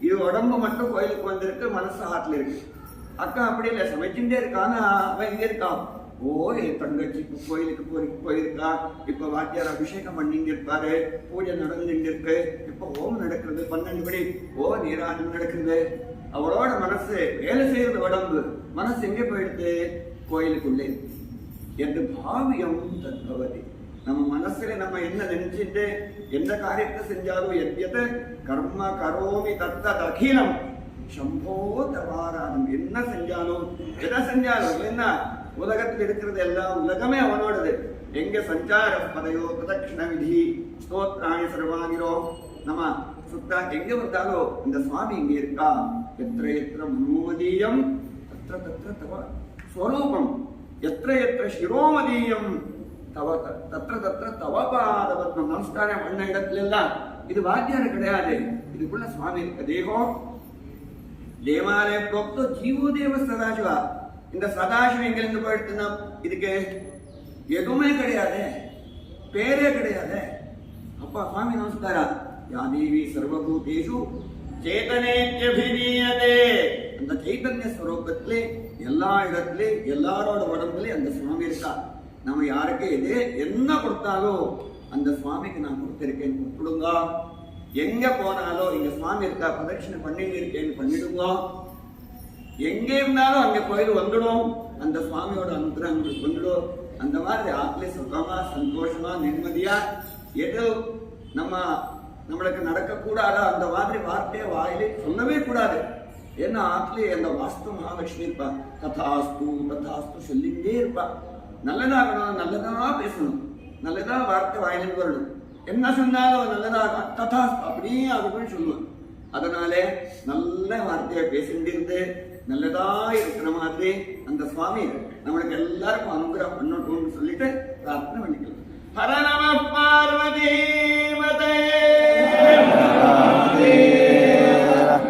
இது உடம்பு மட்டும் கோயிலுக்கு வந்திருக்கு, மனசு ஆத்துல இருக்கு. அக்கா அப்படி இல்லை, சமைச்சுட்டே இருக்கான்னு அவன் எங்க இருக்கான். ஓ என் தங்கச்சி இப்ப கோயிலுக்கு போயிருக்கா, இப்ப வாத்தியார் அபிஷேகம் பண்ணிட்டு இருப்பாரு, பூஜை நடந்துட்டு இருக்கு, இப்ப ஓம் நடக்கிறது 12 மணி, ஓ நீராஜம் நடக்கிறது. அவளோட மனசு வேலை செய்யறது, உடம்பு மனசு எங்க போயிடுது, கோயிலுக்குள்ளே என்று பாவியம் தத்பவதி. நம்ம மனசுல நம்ம என்ன நினைச்சிட்டு எந்த காரியத்தை செஞ்சாலும் எத்யத கர்ம கரோமி தத்த அகிலம் சம்போ தவாராதம். என்ன செஞ்சாலும் எதை செஞ்சாலும் என்ன உலகத்தில் இருக்கிறது எல்லாம் உலகமே அவனோடது. எங்க சஞ்சார பதையோ பிரதட்சிண விதி ஸ்தோத்ராணி சர்வானிரோ நம்ம சுத்தா எங்க வந்தாலோ இந்த சுவாமி இங்க இருக்கா. எத்திர எத்திர மனோமதீயம் தத்திர தத்திர தவ ஸ்வரூபம், எத்திர எத்திர சிரோமதீயம் தவ தத்திர தத்திர தவ பாதபத்மம். நமஸ்காரம் பண்ண இடத்துல எல்லாம் இது வாத்தியார் கிடையாது, இதுக்குள்ள சுவாமி இருக்க. தேகம் தேவாலய ಪ್ರೋಕ್ತೋ ஜீவோ தேவ சதாசிவா. இந்த சதாசிவம் எங்கிருந்து போயிடுச்சுன்னா இதுக்கு எதுவுமே கிடையாது, பேரே கிடையாது. அப்பா சுவாமி நமஸ்கார. யா தேவி சர்வபூதேஷு சேதனேத்யபிதீயதே. அந்த சைத்தன்ய ஸ்வரூபத்திலே எல்லா இடத்திலே எல்லாரோட உடம்புல அந்த சுவாமி இருக்கா. நம்ம யாருக்கு எது என்ன கொடுத்தாலும் அந்த சுவாமிக்கு நான் கொடுத்திருக்கேன் கொடுத்துடுங்க. எங்க போனாலும் இங்க சுவாமி இருக்கா, பிரதட்சிணை பண்ணிட்டு இருக்கேன்னு பண்ணிடுங்க. எங்க இருந்தாலும் அங்க கோயில் வந்துடும், அந்த சுவாமியோட அனுகிரகம் வந்துடும். அந்த மாதிரி ஆத்லே சுகமா சந்தோஷமா நிம்மதியா எது நம்மளுக்கு நடக்க கூடாதா அந்த மாதிரி வார்த்தையை வாயிலே சொல்லவே கூடாது. ஏன்னா ஆத்லே அந்த வாஸ்து மகாலட்சுமி இருப்பா. ததாஸ்து ததாஸ்து சொல்லிட்டே இருப்பா. நல்லதாகணும், நல்லதா பேசணும், நல்லதா வார்த்தை வாயிலிருந்து வரணும். என்ன சொன்னாலும் நல்லதாக ததா அப்படியே அதுக்குன்னு சொல்லுவேன். அதனாலே நல்ல வார்த்தையை பேசிட்டு இருந்து நல்லதா இருக்கிற மாதிரி அந்த சுவாமி நம்மளுக்கு எல்லாருக்கும் அனுகிரகம் பண்ணணும்னு சொல்லிட்டு பிரார்த்தனை பண்ணிக்கலாம். ஹர நம பார்வதி.